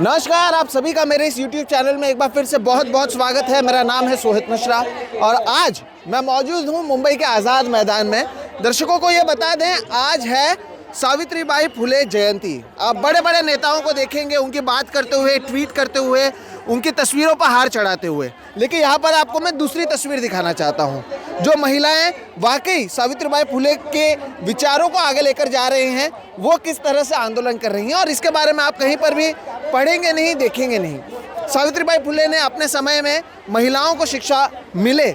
नमस्कार, आप सभी का मेरे इस YouTube चैनल में एक बार फिर से बहुत बहुत स्वागत है। मेरा नाम है सोहित मिश्रा और आज मैं मौजूद हूँ मुंबई के आज़ाद मैदान में। दर्शकों को ये बता दें, आज है सावित्रीबाई फुले जयंती। आप बड़े बड़े नेताओं को देखेंगे उनकी बात करते हुए, ट्वीट करते हुए, उनकी तस्वीरों पर हार चढ़ाते हुए, लेकिन यहाँ पर आपको मैं दूसरी तस्वीर दिखाना चाहता हूँ। जो महिलाएं वाकई सावित्रीबाई फुले के विचारों को आगे लेकर जा रही हैं, वो किस तरह से आंदोलन कर रही हैं और इसके बारे में आप कहीं पर भी पढ़ेंगे नहीं, देखेंगे नहीं। सावित्रीबाई फुले ने अपने समय में महिलाओं को शिक्षा मिले,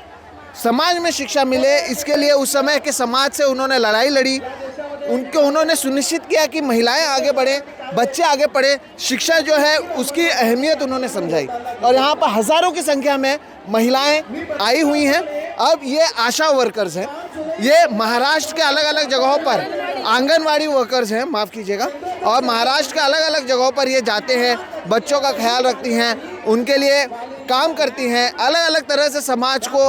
समाज में शिक्षा मिले, इसके लिए उस समय के समाज से उन्होंने लड़ाई लड़ी। उन्होंने सुनिश्चित किया कि महिलाएं आगे बढ़ें, बच्चे आगे पढ़े, शिक्षा जो है उसकी अहमियत उन्होंने समझाई और यहाँ पर हज़ारों की संख्या में महिलाएं आई हुई हैं। अब ये आशा वर्कर्स हैं, ये महाराष्ट्र के अलग अलग जगहों पर आंगनवाड़ी वर्कर्स हैं, माफ़ कीजिएगा, और महाराष्ट्र के अलग अलग जगहों पर ये जाते हैं, बच्चों का ख्याल रखती हैं, उनके लिए काम करती हैं, अलग अलग तरह से समाज को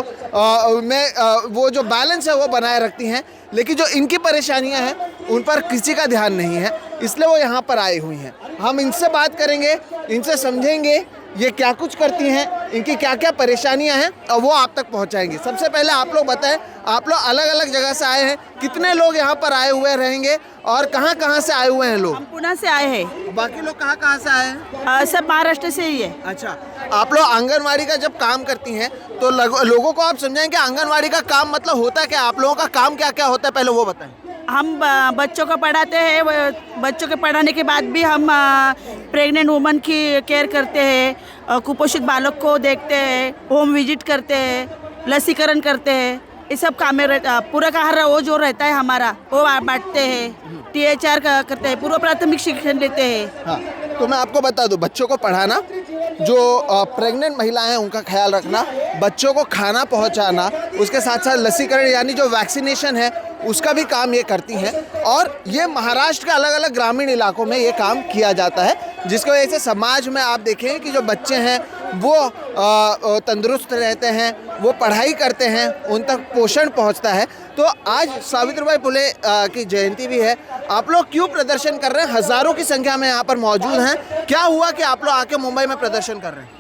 वो जो बैलेंस है वो बनाए रखती हैं। लेकिन जो इनकी परेशानियां हैं उन पर किसी का ध्यान नहीं है, इसलिए वो यहाँ पर आई हुई हैं। हम इनसे बात करेंगे, इनसे समझेंगे ये क्या कुछ करती हैं, इनकी क्या क्या परेशानियां हैं और वो आप तक पहुँचाएंगे। सबसे पहले आप लोग बताएं, आप लोग अलग अलग जगह से आए हैं, कितने लोग यहाँ पर आए हुए रहेंगे और कहाँ से आए हुए हैं लोग? हम पुणे से आए हैं। बाकी लोग कहाँ से आए हैं? सब महाराष्ट्र से ही है। अच्छा, आप लोग आंगनवाड़ी का जब काम करती हैं तो लोगों को आप समझाएं कि आंगनवाड़ी का काम मतलब होता क्या, आप लोगों का काम क्या क्या होता है, पहले वो बताएं। हम बच्चों को पढ़ाते हैं, बच्चों के पढ़ाने के बाद भी हम प्रेग्नेंट वुमन की केयर करते हैं, कुपोषित बालक को देखते हैं, होम विजिट करते हैं, लसीकरण करते हैं, ये सब काम में पूरा का हर वो जो रहता है हमारा वो बांटते हैं, THR करते हैं, पूर्व प्राथमिक शिक्षण लेते हैं। हाँ, तो मैं आपको बता दूं, बच्चों को पढ़ाना, जो प्रेग्नेंट महिलाएं हैं उनका ख्याल रखना, बच्चों को खाना पहुंचाना, उसके साथ साथ लसीकरण यानी जो वैक्सीनेशन है उसका भी काम ये करती हैं। और ये महाराष्ट्र के अलग अलग ग्रामीण इलाकों में ये काम किया जाता है, जिसकी वजह से समाज में आप देखें कि जो बच्चे हैं वो तंदुरुस्त रहते हैं, वो पढ़ाई करते हैं, उन तक पोषण पहुंचता है। तो आज सावित्रीबाई फुले की जयंती भी है। आप लोग क्यों प्रदर्शन कर रहे हैं? हज़ारों की संख्या में यहाँ पर मौजूद हैं। क्या हुआ कि आप लोग आके मुंबई में प्रदर्शन कर रहे हैं?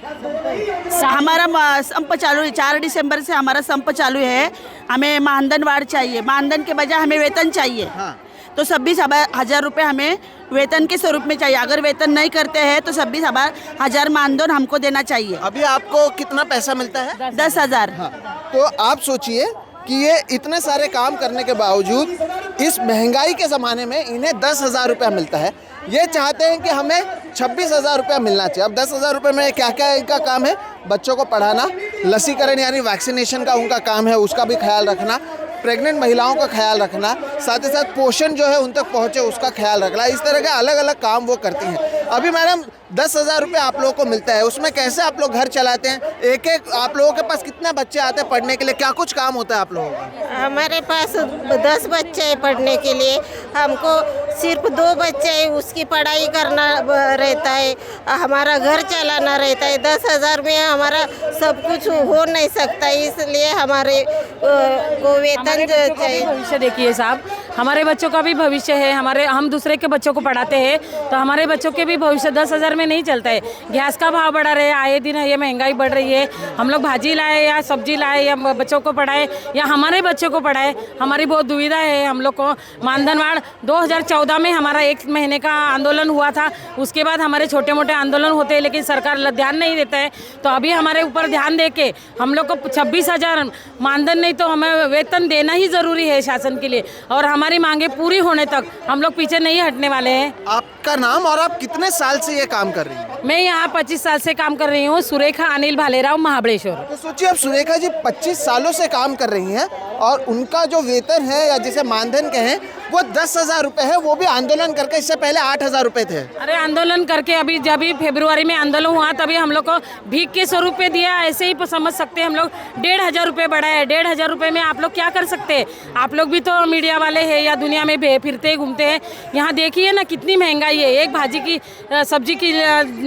हमारा संप चालू है, 4 दिसंबर से हमारा संप चालू है। हमें मानधन वाढ़ चाहिए, मानधन के बजाय हमें वेतन चाहिए। हाँ। तो 26,000 रुपये हमें वेतन के स्वरूप में चाहिए। अगर वेतन नहीं करते हैं तो 26,000 मानधन हमको देना चाहिए। अभी आपको कितना पैसा मिलता है? 10,000। हाँ, तो आप सोचिए कि ये इतने सारे काम करने के बावजूद इस महंगाई के ज़माने में इन्हें 10,000 रुपया मिलता है। ये चाहते हैं कि हमें 26,000 रुपया मिलना चाहिए। अब 10,000 रुपये में क्या क्या इनका काम है? बच्चों को पढ़ाना, लसीकरण यानी वैक्सीनेशन का उनका काम है, उसका भी ख्याल रखना, प्रेग्नेंट महिलाओं का ख्याल रखना, साथ ही साथ पोषण जो है उन तक पहुँचे उसका ख्याल रखना। इस तरह के अलग अलग काम वो करती हैं। अभी मैडम 10,000 रुपये आप लोगों को मिलता है, उसमें कैसे आप लोग घर चलाते हैं? एक एक आप लोगों के पास कितने बच्चे आते हैं पढ़ने के लिए? क्या कुछ काम होता है आप लोगों का? हमारे पास 10 बच्चे हैं पढ़ने के लिए। हमको सिर्फ 2 बच्चे हैं, उसकी पढ़ाई करना रहता है, हमारा घर चलाना रहता है। 10,000 में हमारा सब कुछ हो नहीं सकता, इसलिए हमारे को वेतन चाहिए। भविष्य देखिए साहब, हमारे बच्चों का भी भविष्य है, हम दूसरे के बच्चों को पढ़ाते हैं तो हमारे बच्चों के भी भविष्य 10,000 में नहीं चलता है। गैस का भाव बढ़ा रहे, आए दिन ये महंगाई बढ़ रही है। हम लोग भाजी लाए या सब्जी लाए या बच्चों को पढ़ाए या हमारे बच्चों को पढ़ाए, हमारी बहुत दुविधा है। हम लोग को मानधनवाड़ 2014 में हमारा 1 महीने का आंदोलन हुआ था, उसके बाद हमारे छोटे मोटे आंदोलन होते हैं लेकिन सरकार ध्यान नहीं देता है। तो अभी हमारे ऊपर ध्यान दे के हम लोग को 26,000 मानधन नहीं तो हमें वेतन देना ही ज़रूरी है शासन के लिए, और हमारी मांगे पूरी होने तक हम लोग पीछे नहीं हटने वाले हैं। आपका नाम और आप कितने साल से ये काम कर रही हैं? मैं यहाँ 25 साल से काम कर रही हूँ, सुरेखा अनिल भालेराव, महाबलेश्वर। तो सोचिए, अब सुरेखा जी 25 सालों से काम कर रही हैं और उनका जो वेतन है या जिसे मानधन कहें वो 10,000 रुपये है, वो भी आंदोलन करके। इससे पहले 8,000 रुपये थे। अरे आंदोलन करके अभी जब भी फरवरी में आंदोलन हुआ तभी हम लोग को भीख के स्वरूप में दिया, ऐसे ही समझ सकते हैं। हम लोग 1,500 रुपये बढ़ाए। 1,500 रुपये में आप लोग क्या कर सकते हैं? आप लोग भी तो मीडिया वाले हैं या दुनिया में फिरते घूमते हैं। यहाँ देखिए ना कितनी महंगाई है, एक भाजी की सब्जी की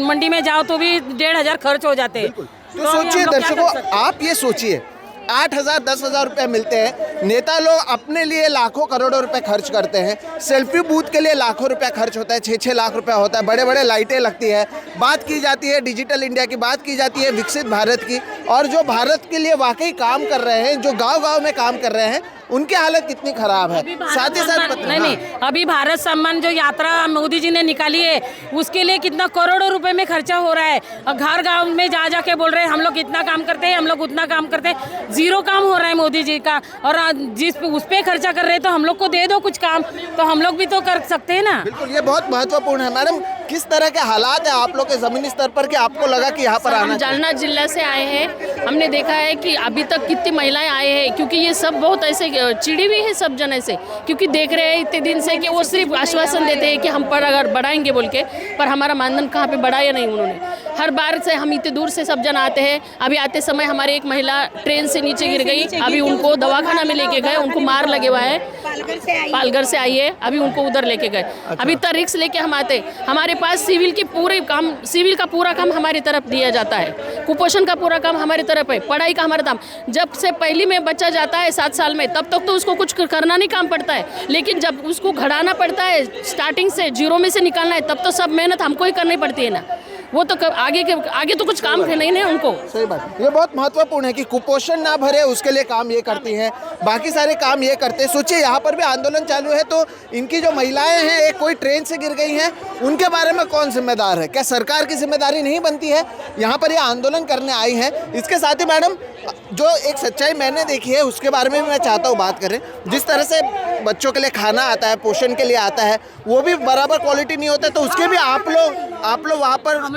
मंडी में जाओ तो भी 1,500 खर्च हो जाते हैं। तो सोचिए दर्शकों, आप ये सोचिए 8,000 10,000 रुपये मिलते हैं। नेता लोग अपने लिए लाखों करोड़ों रुपए खर्च करते हैं। सेल्फी बूथ के लिए लाखों रुपया खर्च होता है, 6-6 लाख रुपया होता है। बड़े बड़े लाइटें लगती है। बात की जाती है डिजिटल इंडिया की, बात की जाती है विकसित भारत की, और जो भारत के लिए वाकई काम कर रहे हैं, जो गांव-गांव में काम कर रहे हैं, उनकी हालत कितनी खराब है। साथ ही साथ नहीं, अभी भारत सम्मान जो यात्रा मोदी जी ने निकाली है, उसके लिए कितना करोड़ों रुपए में खर्चा हो रहा है। और घर गांव में जा जाके बोल रहे हैं हम लोग इतना काम करते हैं, हम लोग उतना काम करते हैं। जीरो काम हो रहा है मोदी जी का, और जिस उस पे खर्चा कर रहे हैं तो हम लोग को दे दो कुछ काम, तो हम लोग भी तो कर सकते हैं ना। बिल्कुल, ये बहुत महत्वपूर्ण है। मैडम, किस तरह के हालात है आप लोग के जमीनी स्तर पर कि आपको लगा कि यहाँ पर आना चाहिए? जालना जिला से आए हैं। हमने देखा है कि अभी तक कितनी महिलाएं आए हैं, क्योंकि ये सब बहुत ऐसे चिड़ी हुई है सब जने से, क्योंकि देख रहे हैं इतने दिन से कि वो सिर्फ आश्वासन देते हैं कि हम पर अगर बढ़ाएंगे बोल के, पर हमारा मानधन कहाँ पे बढ़ाया नहीं उन्होंने। हर बार से हम इतने दूर से सब जन आते हैं। अभी आते समय हमारे एक महिला ट्रेन से नीचे गिर गई, अभी उनको दवाखाना में लेके गए, उनको मार लगे हुआ है, पालघर से आई है, अभी उनको उधर लेके गए। अभी तक रिक्स लेके हम आते, हमारे पास सिविल का पूरा काम हमारी तरफ दिया जाता है, कुपोषण का पूरा काम हमारी तरफ है, पढ़ाई का हमारा काम। जब से पहली में बच्चा जाता है 7 साल में, तब तक तो उसको कुछ करना नहीं काम पड़ता है, लेकिन जब उसको घड़ाना पड़ता है, स्टार्टिंग से जीरो में से निकालना है, तब तो सब मेहनत हमको ही करनी पड़ती है ना। वो तो आगे तो कुछ काम नहीं है उनको। सही बात, ये बहुत महत्वपूर्ण है कि कुपोषण ना भरे उसके लिए काम ये करती हैं, बाकी सारे काम ये करते हैं। सोचिए यहाँ पर भी आंदोलन चालू है, तो इनकी जो महिलाएं हैं, एक कोई ट्रेन से गिर गई हैं, उनके बारे में कौन जिम्मेदार है? क्या सरकार की जिम्मेदारी नहीं बनती है? यहाँ पर ये आंदोलन करने आई हैं। इसके साथ ही मैडम, जो एक सच्चाई मैंने देखी है उसके बारे में भी मैं चाहता हूँ बात करें। जिस तरह से बच्चों के लिए खाना आता है, पोषण के लिए आता है, वो भी बराबर क्वालिटी नहीं होता, तो उसके भी आप लोग वहाँ पर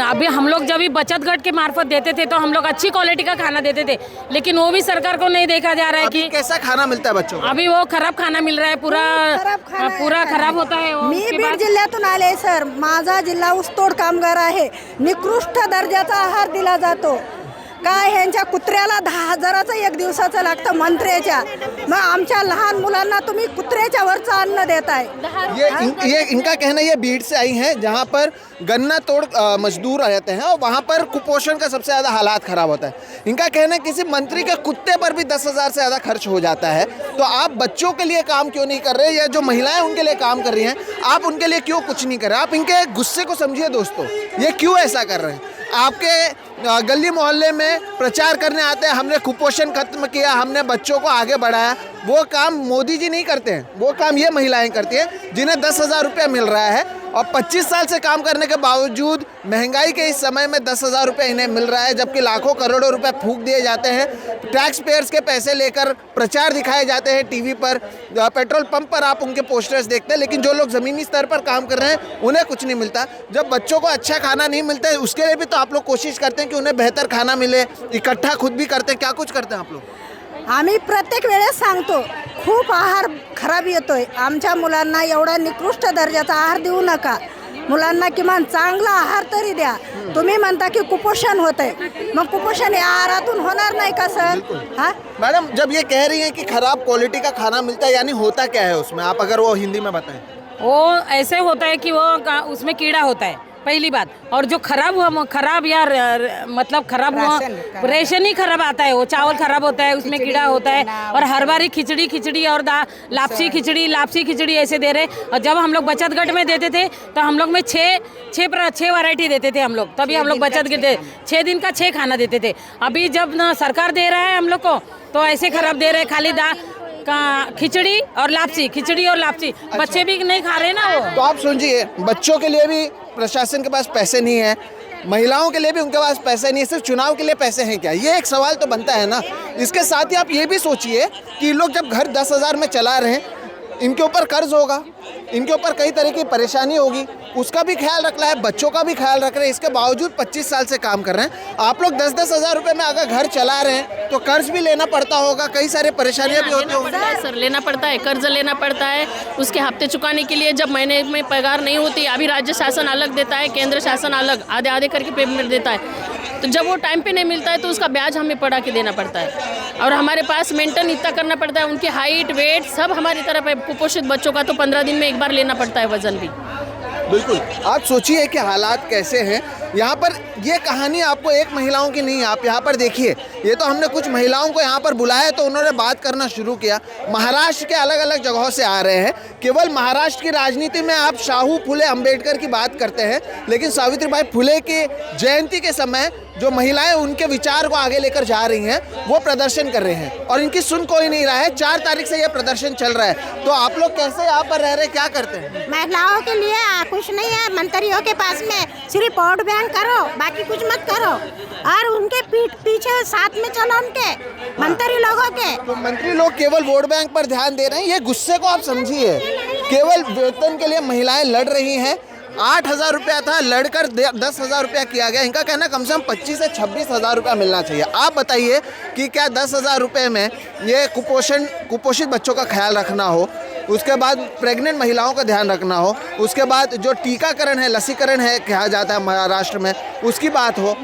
अभी हम लोग जब भी बचत गट के मार्फत देते थे तो हम लोग अच्छी क्वालिटी का खाना देते थे, लेकिन वो भी सरकार को नहीं देखा जा रहा है कि कैसा खाना मिलता है बच्चों को। अभी वो खराब खाना मिल रहा है, पूरा खराब होता है। मी बीड जिल्ह्यातून आले सर, माझा जिल्हा ऊसतोड कामगार आहे। निकृष्ट दर्जाचा आहार दिला जातो। काय ह्यांच्या कुत्र्याला 10,000चं एक दिवसाचं लागतं मंत्र्याच्या, मग आमच्या लहान मुलांना तुम्ही कुत्र्याच्या वरचं अन्न देताय। ये इनका कहना, ये बीड़ से आई हैं जहाँ पर गन्ना तोड़ मजदूर रहते हैं, और वहाँ पर कुपोषण का सबसे ज़्यादा हालात ख़राब होता है। इनका कहना है किसी मंत्री के कुत्ते पर भी 10,000 से ज़्यादा खर्च हो जाता है, तो आप बच्चों के लिए काम क्यों नहीं कर रहे? या जो महिलाएं उनके लिए काम कर रही हैं, आप उनके लिए क्यों कुछ नहीं कर रहे? आप इनके गुस्से को समझिए दोस्तों, ये क्यों ऐसा कर रहे हैं? आपके गली मोहल्ले में प्रचार करने आते हैं, हमने कुपोषण खत्म किया, हमने बच्चों को आगे बढ़ाया, वो काम मोदी जी नहीं करते हैं, वो काम ये महिलाएं करती हैं जिन्हें 10,000 रुपया मिल रहा है, और 25 साल से काम करने के बावजूद महंगाई के इस समय में 10,000 रुपये इन्हें मिल रहा है, जबकि लाखों करोड़ों रुपए फूंक दिए जाते हैं। टैक्स पेयर्स के पैसे लेकर प्रचार दिखाए जाते हैं टीवी पर, पेट्रोल पंप पर आप उनके पोस्टर्स देखते हैं, लेकिन जो लोग ज़मीनी स्तर पर काम कर रहे हैं उन्हें कुछ नहीं मिलता। जब बच्चों को अच्छा खाना नहीं मिलता है, उसके लिए भी तो आप लोग कोशिश करते हैं कि उन्हें बेहतर खाना मिले, इकट्ठा खुद भी करते हैं, क्या कुछ करते हैं आप लोग? आम्ही प्रत्येक वेळेस सांगतो, खूप आहार खराब येतोय, आमच्या मुलांना एवढा निकृष्ट दर्जाचा आहार देऊ नका, मुलांना किमान चांगला आहार तरी द्या। तुम्ही म्हणता की कुपोषण होतंय, मग कुपोषण या आहारातून होणार नाही का सर? हाँ मैडम, जब ये कह रही हैं कि खराब क्वालिटी का खाना मिलता है, यानी होता क्या है उसमें? आप अगर वो हिंदी में बताएं। वो ऐसे होता है कि वो उसमें कीड़ा होता है, पहली बात। और जो खराब या मतलब खराब रेशन ही खराब आता है, वो चावल खराब होता है, उसमें कीड़ा होता है। और हर बारी खिचड़ी और लापसी खिचड़ी ऐसे दे रहे। और जब हम लोग बचत गट में देते थे तो हम लोग में 6 वैरायटी देते थे हम लोग, तभी हम लोग बचत गट 6 दिन का 6 खाना देते थे। अभी जब ना सरकार दे रहा है हम लोग को, तो ऐसे खराब दे रहे, खाली खिचड़ी और लापसी। बच्चे भी नहीं खा रहे ना वो। तो आप सुनिए, बच्चों के लिए भी प्रशासन के पास पैसे नहीं है, महिलाओं के लिए भी उनके पास पैसे नहीं है, सिर्फ चुनाव के लिए पैसे हैं क्या? ये एक सवाल तो बनता है ना। इसके साथ ही आप ये भी सोचिए कि लोग जब घर 10,000 में चला रहे हैं, इनके ऊपर कर्ज होगा, इनके ऊपर कई तरह की परेशानी होगी, उसका भी ख्याल रखना है, बच्चों का भी ख्याल रख रहे हैं। इसके बावजूद 25 साल से काम कर रहे हैं। आप लोग 10-10 हज़ार रुपये में अगर घर चला रहे हैं तो कर्ज भी लेना पड़ता होगा, कई सारे परेशानियां भी होती होंगी। सर लेना पड़ता है, कर्ज लेना पड़ता है, उसके हफ्ते चुकाने के लिए जब महीने में पगार नहीं होती, अभी राज्य शासन अलग देता है, केंद्र शासन अलग आधे आधे करके पेमेंट देता है, तो जब वो टाइम पे नहीं मिलता है तो उसका ब्याज हमें पड़ा के देना पड़ता है। और हमारे पास मेंटेन इतना करना पड़ता है, उनकी हाइट वेट सब हमारी तरफ है। कुपोषित बच्चों का तो 15 दिन में एक बार लेना पड़ता है वजन भी। बिल्कुल, आप सोचिए कि हालात कैसे हैं यहाँ पर। ये कहानी आपको एक महिलाओं की नहीं है, आप यहाँ पर देखिए, ये तो हमने कुछ महिलाओं को यहाँ पर बुलाया तो उन्होंने बात करना शुरू किया। महाराष्ट्र के अलग अलग जगहों से आ रहे हैं। केवल महाराष्ट्र की राजनीति में आप शाहू फुले अंबेडकर की बात करते हैं, लेकिन सावित्रीबाई फुले की जयंती के समय जो महिलाएं उनके विचार को आगे लेकर जा रही हैं वो प्रदर्शन कर रहे हैं और इनकी सुन कोई नहीं रहा है। 4 तारीख से ये प्रदर्शन चल रहा है। तो आप लोग कैसे यहाँ पर रह रहे, क्या करते हैं? महिलाओं के लिए कुछ नहीं है, मंत्रियों के पास में सिर्फ वोट बैंक करो, बाकी कुछ मत करो और उनके पीछे साथ में चलो उनके मंत्री लोगों के। तो मंत्री लोग केवल वोट बैंक पर ध्यान दे रहे हैं। ये गुस्से को आप समझिए, केवल वेतन के लिए महिलाएं लड़ रही हैं। 8,000 रुपया था, लड़कर 10,000 रुपया किया गया। इनका कहना कम से कम 25 से 26,000 रुपया मिलना चाहिए। आप बताइए कि क्या 10,000 रुपये में ये कुपोषित बच्चों का ख्याल रखना हो, उसके बाद प्रेग्नेंट महिलाओं का ध्यान रखना हो, उसके बाद जो टीकाकरण है, लसीकरण है कहा जाता है महाराष्ट्र में, उसकी बात हो,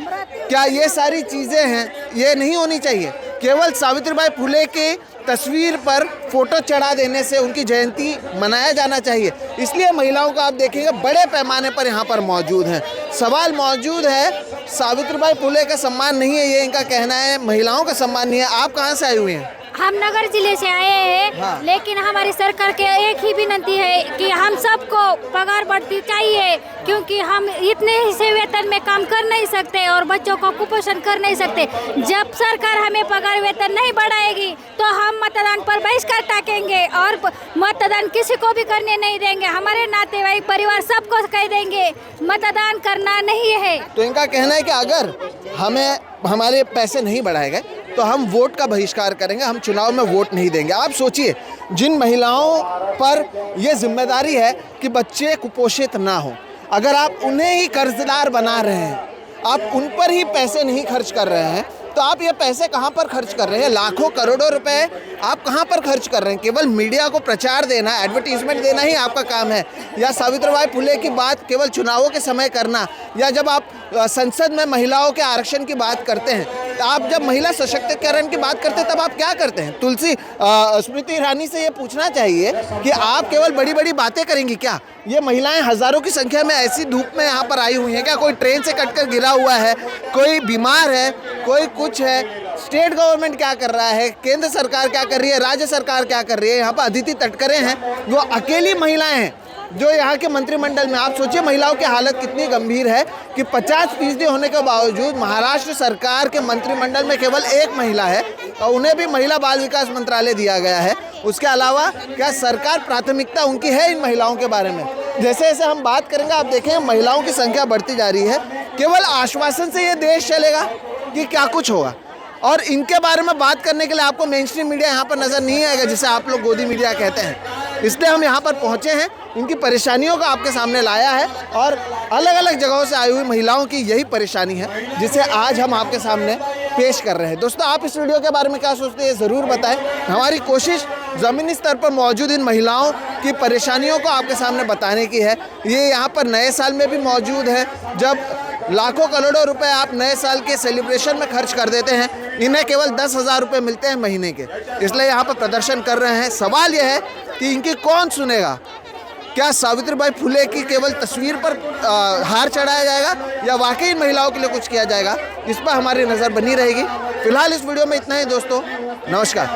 क्या ये सारी चीज़ें हैं? ये नहीं होनी चाहिए। केवल सावित्रीबाई फुले की तस्वीर पर फोटो चढ़ा देने से उनकी जयंती मनाया जाना चाहिए। इसलिए महिलाओं को आप देखेंगे बड़े पैमाने पर यहाँ पर मौजूद हैं। सवाल मौजूद है, सावित्रीबाई फुले का सम्मान नहीं है, ये इनका कहना है, महिलाओं का सम्मान नहीं है। आप कहाँ से आई हुई हैं? हम नगर जिले से आए हैं। हाँ। लेकिन हमारी सरकार के एक ही विनती है कि हम सबको पगार बढ़ती चाहिए, क्योंकि हम इतने ही से वेतन में काम कर नहीं सकते और बच्चों को कुपोषण कर नहीं सकते। जब सरकार हमें पगार वेतन नहीं बढ़ाएगी तो हम मतदान पर बहिष्कार टाकेंगे और मतदान किसी को भी करने नहीं देंगे। हमारे नातेवाईक परिवार सबको कह देंगे मतदान करना नहीं है। तो इनका कहना है कि अगर हमें हमारे पैसे नहीं बढ़ाए गए तो हम वोट का बहिष्कार करेंगे, हम चुनाव में वोट नहीं देंगे। आप सोचिए, जिन महिलाओं पर यह जिम्मेदारी है कि बच्चे कुपोषित ना हो, अगर आप उन्हें ही कर्जदार बना रहे हैं, आप उन पर ही पैसे नहीं खर्च कर रहे हैं, तो आप ये पैसे कहाँ पर खर्च कर रहे हैं? लाखों करोड़ों रुपए आप कहाँ पर खर्च कर रहे हैं? केवल मीडिया को प्रचार देना, एडवर्टीजमेंट देना ही आपका काम है? या सावित्रीबाई फुले की बात केवल चुनावों के समय करना? या जब आप संसद में महिलाओं के आरक्षण की बात करते हैं, आप जब महिला सशक्तिकरण की बात करते हैं तब आप क्या करते हैं? स्मृति ईरानी से ये पूछना चाहिए कि आप केवल बड़ी बड़ी बातें करेंगी क्या? ये महिलाएं हजारों की संख्या में ऐसी धूप में यहाँ पर आई हुई हैं क्या? कोई ट्रेन से कटकर गिरा हुआ है, कोई बीमार है, कोई कुछ है। स्टेट गवर्नमेंट क्या कर रहा है, केंद्र सरकार क्या कर रही है, राज्य सरकार क्या कर रही है? यहाँ पर अदिति तटकरे हैं, वो अकेली महिलाएं हैं जो यहाँ के मंत्रिमंडल में। आप सोचिए महिलाओं की हालत कितनी गंभीर है कि 50% होने के बावजूद महाराष्ट्र सरकार के मंत्रिमंडल में केवल एक महिला है और उन्हें भी महिला बाल विकास मंत्रालय दिया गया है। उसके अलावा क्या सरकार प्राथमिकता उनकी है इन महिलाओं के बारे में? जैसे जैसे हम बात करेंगे आप देखें महिलाओं की संख्या बढ़ती जा रही है। केवल आश्वासन से ये देश चलेगा कि क्या कुछ होगा? और इनके बारे में बात करने के लिए आपको मेन स्ट्रीम मीडिया यहाँ पर नज़र नहीं आएगा, जिसे आप लोग गोदी मीडिया कहते हैं। इसलिए हम यहाँ पर पहुँचे हैं, इनकी परेशानियों को आपके सामने लाया है और अलग अलग जगहों से आई हुई महिलाओं की यही परेशानी है जिसे आज हम आपके सामने पेश कर रहे हैं। दोस्तों, आप इस वीडियो के बारे में क्या सोचते हैं ज़रूर बताएं। हमारी कोशिश ज़मीनी स्तर पर मौजूद इन महिलाओं की परेशानियों को आपके सामने बताने की है। ये यहाँ पर नए साल में भी मौजूद है, जब लाखों करोड़ों रुपए आप नए साल के सेलिब्रेशन में खर्च कर देते हैं, इन्हें केवल 10,000 रुपये मिलते हैं महीने के, इसलिए यहाँ पर प्रदर्शन कर रहे हैं। सवाल यह है कि इनकी कौन सुनेगा? क्या सावित्रीबाई फुले की केवल तस्वीर पर हार चढ़ाया जाएगा या वाकई इन महिलाओं के लिए कुछ किया जाएगा? इस पर हमारी नज़र बनी रहेगी। फिलहाल इस वीडियो में इतना ही दोस्तों, नमस्कार।